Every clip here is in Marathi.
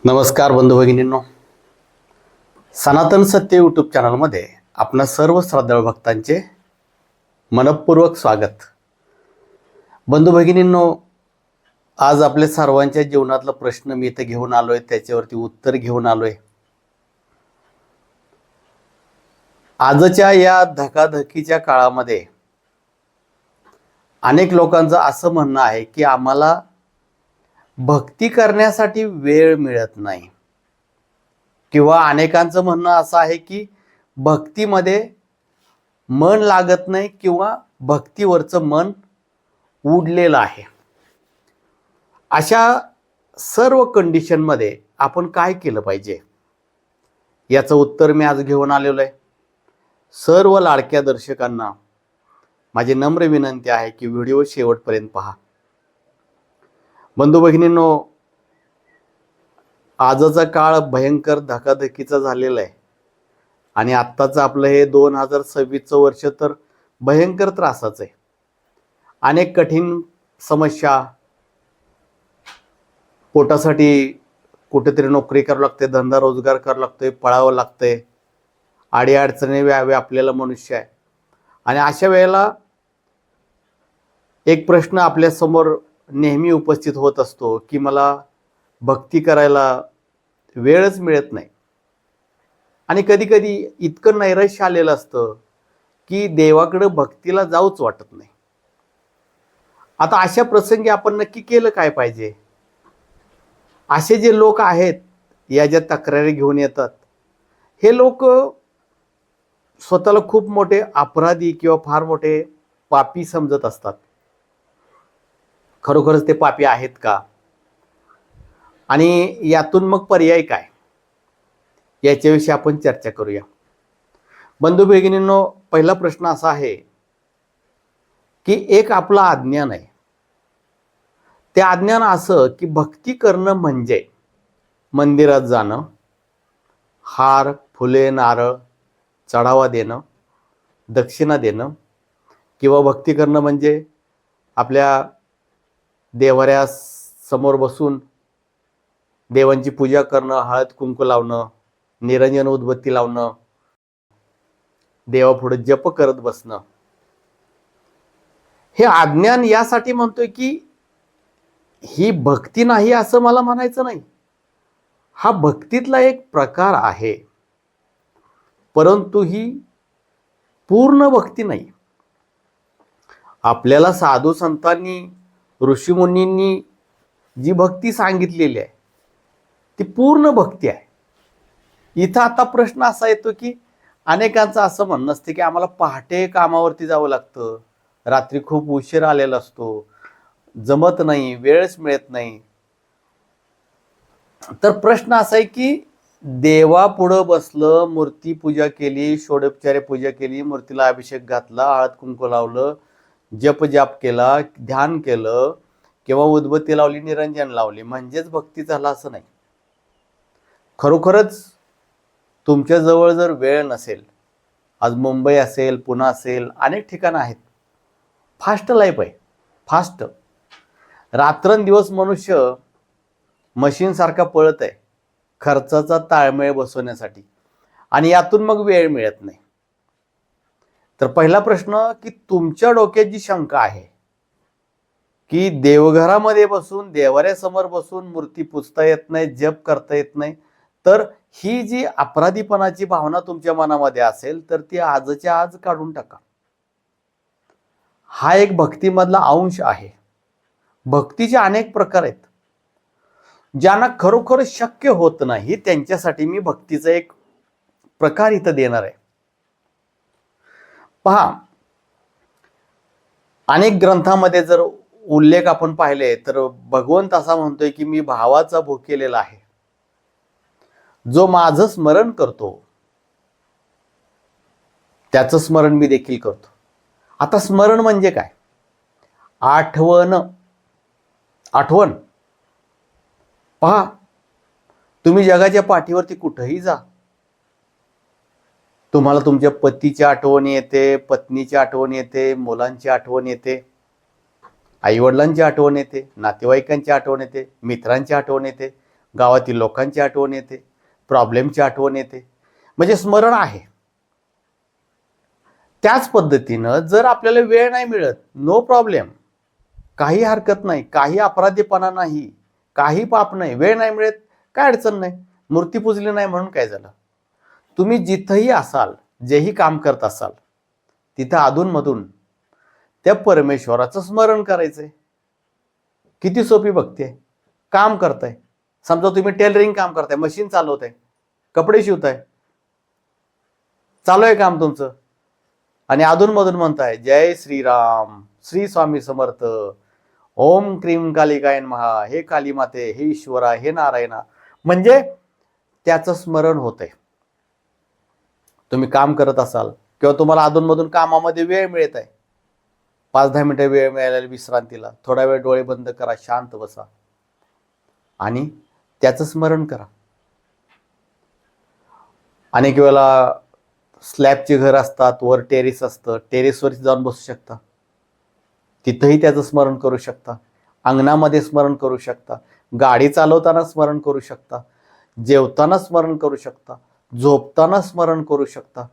नमस्कार बंधू भगिनींनो, सनातन सत्य यूट्यूब चॅनलमध्ये आपणा सर्व श्रद्धाळू भक्तांचे मनपूर्वक स्वागत. बंधू भगिनींनो, आज आपल्या सर्वांच्या जीवनातला प्रश्न मी इथे घेऊन आलोय, त्याच्यावरती उत्तर घेऊन आलोय. आजच्या या धकाधकीच्या काळामध्ये अनेक लोकांचं असं म्हणणं आहे की आम्हाला भक्ती करण्यासाठी वेळ मिळत नाही, किंवा अनेकांचं म्हणणं असं आहे की भक्तीमध्ये मन लागत नाही किंवा भक्तीवरचं मन उडलेलं आहे. अशा सर्व कंडिशनमध्ये आपण काय केलं पाहिजे याचं उत्तर मी आज घेऊन आलेलो आहे. सर्व लाडक्या दर्शकांना माझी नम्र विनंती आहे की व्हिडिओ शेवटपर्यंत पहा. बंधू भगिनींनो, आजचा काळ भयंकर धकाधकीचा झालेला आहे आणि आत्ताचं आपलं हे 2026चं वर्ष तर भयंकर त्रासाचं आहे. अनेक कठीण समस्या, पोटासाठी कुठेतरी नोकरी करावं लागते, धंदा रोजगार करावं लागतोय, पळावं लागतंय, अडीअडचणी आपल्याला मनुष्य आहे. आणि अशा वेळेला एक प्रश्न आपल्यासमोर नेहमी उपस्थित होत असतो की मला भक्ती करायला वेळच मिळत नाही. आणि कधी कधी इतकं नैराश्य आलेलं असतं की देवाकडे भक्तीला जाऊच वाटत नाही. आता अशा प्रसंगी आपण नक्की केलं काय पाहिजे? असे जे लोक आहेत, या ज्या तक्रारी घेऊन येतात, हे लोक स्वतःला खूप मोठे अपराधी किंवा फार मोठे पापी समजत असतात. खरोखरच ते पापी आहेत का? आणि यातून मग पर्याय काय, याच्याविषयी आपण चर्चा करूया. बंधू भगिनींनो, पहिला प्रश्न असा आहे की एक आपलं अज्ञान आहे. ते अज्ञान असं की भक्ती करणं म्हणजे मंदिरात जाणं, हार, फुले, नारळ, चढावा देणं, दक्षिणा देणं, किंवा भक्ती करणं म्हणजे आपल्या देवाऱ्यासमोर बसून देवांची पूजा करणं, हळद कुंकू लावणं, निरंजन उदबत्ती लावणं, देवापुढे जप करत बसणं. हे अज्ञान यासाठी म्हणतोय की ही भक्ती नाही असं मला म्हणायचं नाही. हा भक्तीतला एक प्रकार आहे, परंतु ही पूर्ण भक्ती नाही. आपल्याला साधू संतांनी, ऋषीमुनींनी जी भक्ती सांगितलेली आहे ती पूर्ण भक्ती आहे. इथं आता प्रश्न असा येतो की अनेकांचं असं म्हणणं असतं की आम्हाला पहाटे कामावरती जावं लागतं, रात्री खूप उशीर आलेला असतो, जमत नाही, वेळच मिळत नाही. तर प्रश्न असा आहे की देवापुढं बसलं, मूर्ती पूजा केली, षोडोपचारे पूजा केली, मूर्तीला अभिषेक घातला, हळद कुंकू लावलं, जप जाप केला, ध्यान केलं, किंवा उदबत्ती लावली, निरंजन लावली, म्हणजेच भक्ती झाला असं नाही. खरोखरच तुमच्या जवळ जर वेळ नसेल, आज मुंबई असेल, पुणे असेल, अनेक ठिकाणं आहेत, फास्ट लाईफ आहे, फास्ट. रात्रंदिवस मनुष्य मशीनसारखा पळत आहे खर्चाचा ताळमेळ बसवण्यासाठी, आणि यातून मग वेळ मिळत नाही. तर पहिला प्रश्न की तुमच्या डोक्यात जी शंका आहे की देवघरामध्ये बसून, देवाऱ्यासमोर बसून मूर्ती पुजता येत नाही, जप करता येत नाही, तर ही जी अपराधीपणाची भावना तुमच्या मनामध्ये असेल तर ती आजच्या आज काढून टाका. हा एक भक्तीमधला अंश आहे. भक्तीचे अनेक प्रकार आहेत. ज्यांना खरोखर शक्य होत नाही त्यांच्यासाठी मी भक्तीचा एक प्रकार इथं देणार आहे. पहा, अनेक ग्रंथामध्ये जर उल्लेख आपण पाहिले तर भगवंत असा म्हणतोय की मी भावाचा भुकेलेला आहे, जो माझं स्मरण करतो त्याचं स्मरण मी देखील करतो. आता स्मरण म्हणजे काय? आठवण. आठवण. पहा, तुम्ही जगाच्या पाठीवरती कुठेही जा, तुम्हाला तुमच्या पतीची आठवण येते, पत्नीची आठवण येते, मुलांची आठवण येते, आईवडिलांची आठवण येते, नातेवाईकांची आठवण येते, मित्रांची आठवण येते, गावातील लोकांची आठवण येते, प्रॉब्लेमची आठवण येते, म्हणजे स्मरण आहे. त्याच पद्धतीनं जर आपल्याला वेळ नाही मिळत, नो प्रॉब्लेम, काही हरकत नाही, काही अपराधीपणा नाही, काही पाप नाही, वेळ नाही मिळत, काय अडचण नाही. मूर्ती पूजली नाही म्हणून काय झालं? तुम्ही जिथंही असाल, जेही काम करत असाल, तिथं अधूनमधून त्या परमेश्वराचं स्मरण करायचंय. किती सोपी भक्ती आहे. काम करताय, समजा तुम्ही टेलरिंग काम करताय, मशीन चालवताय, कपडे शिवताय, चालू आहे काम तुमचं, आणि अधूनमधून म्हणताय जय श्रीराम, श्री स्वामी समर्थ, ओम क्रीम कालिकाय नमः, हे काली माते, हे ईश्वरा, हे नारायणा, म्हणजे त्याचं स्मरण होतंय. तुम्ही काम करत असाल किंवा तुम्हाला अधूनमधून कामामध्ये वेळ मिळत आहे, 5-10 मिनिटं वेळ मिळालेला विश्रांतीला, थोडा वेळ डोळे बंद करा, शांत बसा आणि त्याचं स्मरण करा. अनेक वेळेला स्लॅबची घर असतात, वर टेरेस असतं, टेरेसवर जाऊन बसू शकता, तिथंही त्याचं स्मरण करू शकता, अंगणामध्ये स्मरण करू शकता, गाडी चालवताना स्मरण करू शकता, जेवताना स्मरण करू शकता, झोपताना स्मरण करू शकता.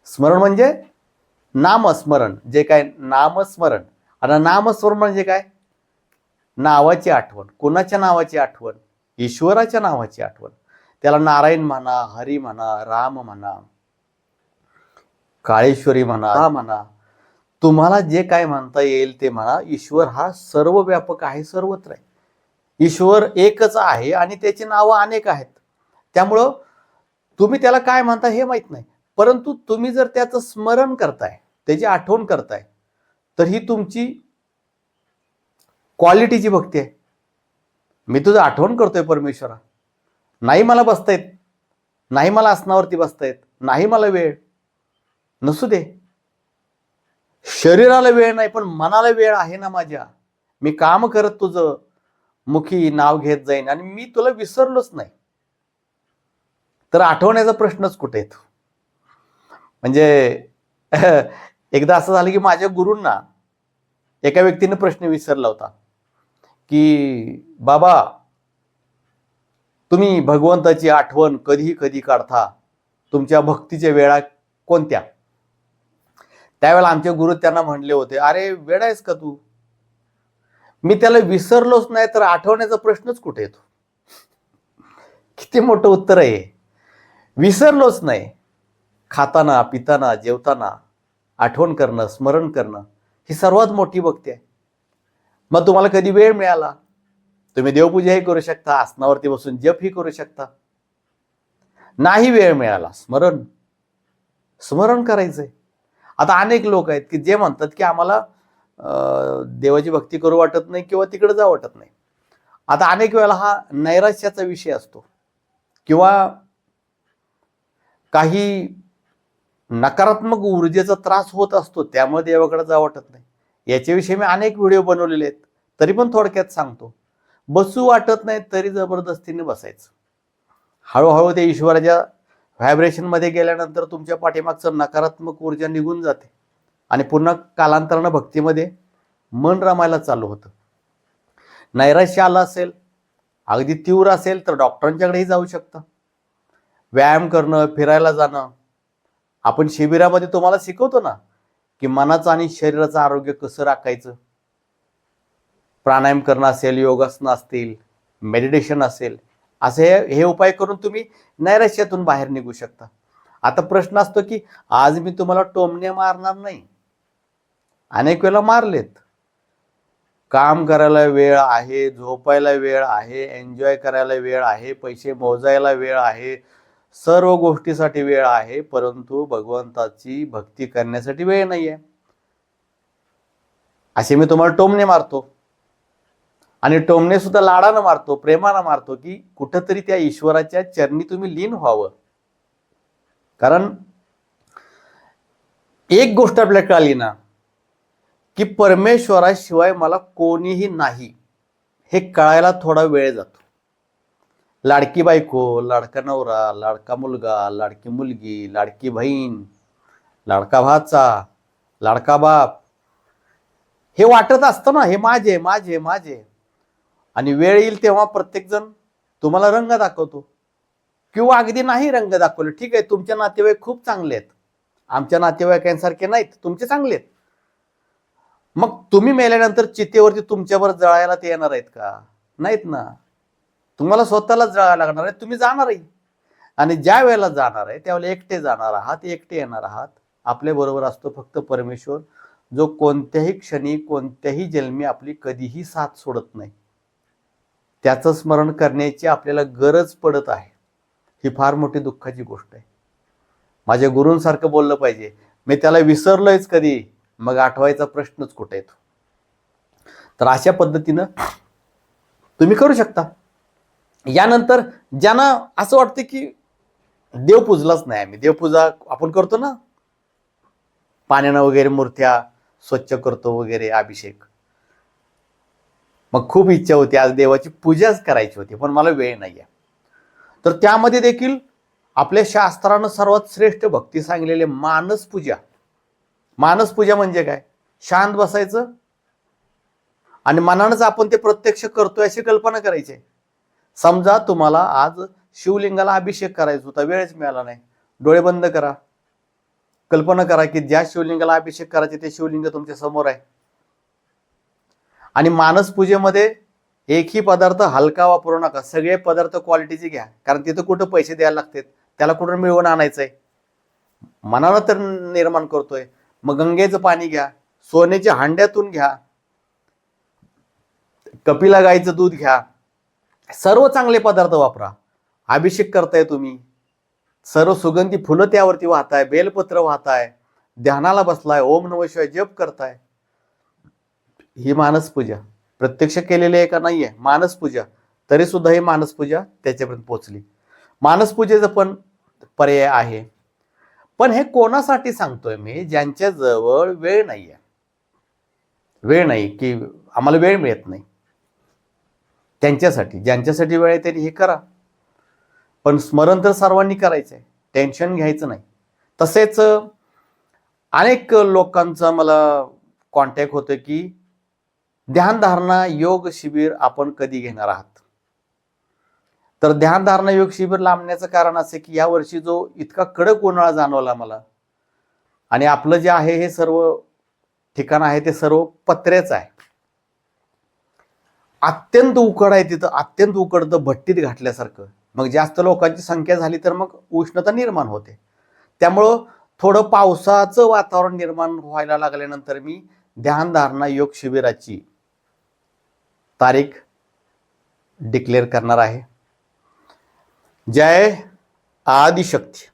स्मरण म्हणजे नामस्मरण, जे काय नामस्मरण. आणि नामस्मरण म्हणजे काय? नावाची आठवण. कोणाच्या नावाची आठवण? ईश्वराच्या नावाची आठवण. त्याला नारायण म्हणा, हरी म्हणा, राम म्हणा, काळेश्वरी म्हणा, तुम्हाला जे काय म्हणता येईल ते म्हणा. ईश्वर हा सर्व व्यापक आहे, सर्वत्र आहे. ईश्वर एकच आहे आणि त्याची नावं अनेक आहेत. त्यामुळं तुम्ही त्याला काय म्हणता हे माहित नाही, परंतु तुम्ही जर त्याचं स्मरण करताय, त्याची आठवण करताय, तर ही तुमची क्वालिटीची भक्ती आहे. मी तुझं आठवण करतोय परमेश्वरा, नाही मला बसता येत, नाही मला आसनावरती बसता येत, नाही मला वेळ, नसू दे. शरीराला वेळ नाही पण मनाला वेळ आहे ना माझ्या. मी काम करत तुझं मुखी नाव घेत जाईन आणि मी तुला विसरलोच नाही, तर आठवण्याचा प्रश्नच कुठे येतो? म्हणजे एकदा असं झालं की माझ्या गुरूंना एका व्यक्तीने प्रश्न विचारला होता की बाबा, तुम्ही भगवंताची आठवण कधी कधी काढता, तुमच्या भक्तीच्या वेळा कोणत्या? त्यावेळेला आमचे गुरु त्यांना म्हणले होते, अरे वेडा आहेस का तू? मी त्याला विसरलोच नाही तर आठवण्याचा प्रश्नच कुठे येतो? किती मोठं उत्तर आहे. विसरलोच नाही. खाताना, पिताना, जेवताना आठवण करणं, स्मरण करणं ही सर्वात मोठी भक्ती आहे. मग तुम्हाला कधी वेळ मिळाला, तुम्ही देवपूजाही करू शकता, आसनावरती बसून जपही करू शकता. नाही वेळ मिळाला, स्मरण करायचंय. आता अनेक लोक आहेत की जे म्हणतात की आम्हाला देवाची भक्ती करू वाटत नाही किंवा तिकडे जाऊ वाटत नाही. आता अनेक वेळेला हा नैराश्याचा विषय असतो किंवा काही नकारात्मक ऊर्जेचा त्रास होत असतो, त्यामुळे देवाकडे जाऊ वाटत नाही. याच्याविषयी मी अनेक व्हिडिओ बनवलेले आहेत, तरी पण थोडक्यात सांगतो. बसू वाटत नाही तरी जबरदस्तीने बसायचं. हळूहळू ते ईश्वराच्या व्हायब्रेशनमध्ये गेल्यानंतर तुमच्या पाठीमागचं नकारात्मक ऊर्जा निघून जाते आणि पुन्हा कालांतरानं भक्तीमध्ये मन रमायला चालू होतं. नैराश्य आलं असेल, अगदी तीव्र असेल, तर डॉक्टरांच्याकडेही जाऊ शकता. व्यायाम करणं, फिरायला जाणं. आपण शिबिरामध्ये तुम्हाला शिकवतो ना की मनाचं आणि शरीराचं आरोग्य कसं राखायचं. प्राणायाम करणं असेल, योगासनं असतील, मेडिटेशन असेल, असे हे उपाय करून तुम्ही नैराश्यातून बाहेर निघू शकता. आता प्रश्न असतो की आज मी तुम्हाला टोमणे मारणार नाही, अनेक वेळेला मारलेत. काम करायला वेळ आहे, झोपायला वेळ आहे, एन्जॉय करायला वेळ आहे, पैसे मोजायला वेळ आहे, सर्व गोष्टीसाठी वेळ आहे, परंतु भगवंताची भक्ती करण्यासाठी वेळ नाहीये. असे मी तुम्हाला टोमणे मारतो आणि टोमणे सुद्धा लाडानं मारतो, प्रेमानं मारतो की कुठंतरी त्या ईश्वराच्या चरणी तुम्ही लीन व्हावं. कारण एक गोष्ट आपल्याला कळली ना की परमेश्वराशिवाय मला कोणीही नाही, हे कळायला थोडा वेळ जातो. लाडकी बायको, लाडका नवरा, लाडका मुलगा, लाडकी मुलगी, लाडकी बहीण, लाडका भाचा, लाडका बाप, हे वाटत असतं ना, हे माझे माझे माझे. आणि वेळ येईल तेव्हा प्रत्येक जण तुम्हाला रंग दाखवतो. किंवा अगदी नाही रंग दाखवले, ठीक आहे, तुमचे नातेवाईक खूप चांगले आहेत, आमच्या नातेवाईकांसारखे नाहीत, तुमचे चांगले आहेत, मग तुम्ही मेल्यानंतर चितेवरती तुमच्यावर जळायला ते येणार आहेत का? नाहीत ना. तुम्हाला स्वतःलाच जळायला लागणार आहे, तुम्ही जाणार आहे. आणि ज्या वेळेला जाणार आहे त्यावेळेला एकटे जाणार आहात, एकटे येणार आहात. आपल्या बरोबर असतो फक्त परमेश्वर, जो कोणत्याही क्षणी कोणत्याही जन्मी आपली कधीही साथ सोडत नाही. त्याचं स्मरण करण्याची आपल्याला गरज पडत आहे. ही फार मोठी दुःखाची गोष्ट आहे. माझ्या गुरूंसारखं बोललं पाहिजे, मी त्याला विसरलोयच कधी, मग आठवायचा प्रश्नच कुठे येतो. तर अशा पद्धतीनं तुम्ही करू शकता. यानंतर ज्यांना असं वाटतं की देव पूजलाच नाही, आम्ही देवपूजा आपण करतो ना, पाण्यानं वगैरे मूर्त्या स्वच्छ करतो वगैरे, अभिषेक, मग खूप इच्छा होती आज देवाची पूजाच करायची होती, पण मला वेळ नाहीये. तर त्यामध्ये देखील आपल्या शास्त्रानं सर्वात श्रेष्ठ भक्ती सांगलेले मानस पूजा. मानस पूजा म्हणजे काय? शांत बसायचं आणि मनानंच आपण ते प्रत्यक्ष करतोय अशी कल्पना करायची. समजा तुम्हाला आज शिवलिंगाला अभिषेक करायचा होता, वेळच मिळाला नाही, डोळे बंद करा, कल्पना करा की ज्या शिवलिंगाला अभिषेक करायचे ते शिवलिंग तुमच्या समोर आहे. आणि मानस पूजेमध्ये एकही पदार्थ हलका वापरू नका, सगळे पदार्थ क्वालिटीचे घ्या, कारण तिथं कुठं पैसे द्यायला लागतात, त्याला कुठं मिळवून आणायचंय, मनानं तर निर्माण करतोय. मग गंगेचं पाणी घ्या, सोन्याच्या हांड्यातून घ्या, कपिला गाईचं दूध घ्या, सर्व चांगले पदार्थ वापरा. अभिषेक करताय तुम्ही, सर्व सुगंधी फुलं त्यावरती वाहताय, बेलपत्र वाहताय, ध्यानाला बसलाय, ओम नमः शिवाय जप करताय. ही मानस पूजा प्रत्यक्ष केलेली आहे का? नाहीये, मानस पूजा. तरी सुद्धा ही मानस पूजा त्याच्यापर्यंत पोहोचली. मानस पूजेचं पण पर्याय आहे. पण हे कोणासाठी सांगतोय मी? ज्यांच्या जवळ वेळ नाहीये, वेळ नाही की आम्हाला वेळ मिळत नाही, त्यांच्यासाठी. ज्यांच्यासाठी वेळ आहे त्यांनी हे करा, पण स्मरण तर सर्वांनी करायचंय, टेन्शन घ्यायचं नाही. तसेच अनेक लोकांचा मला कॉन्टॅक्ट होतं की ध्यानधारणा योग शिबिर आपण कधी घेणार आहात. तर ध्यानधारणा योग शिबिर लांबण्याचं कारण असे की यावर्षी जो इतका कडक उन्हाळा जाणवला मला, आणि आपलं जे आहे हे सर्व ठिकाण आहे ते सर्व पत्र्याचं आहे, अत्यंत उकड आहे तिथं, अत्यंत उकडतं, भट्टीत घातल्यासारखं. मग जास्त लोकांची संख्या झाली तर मग उष्णता निर्माण होते. त्यामुळं थोडं पावसाचं वातावरण निर्माण व्हायला लागल्यानंतर मी ध्यानधारणा योग शिबिराची तारीख डिक्लेअर करणार आहे. जय आदिशक्ती.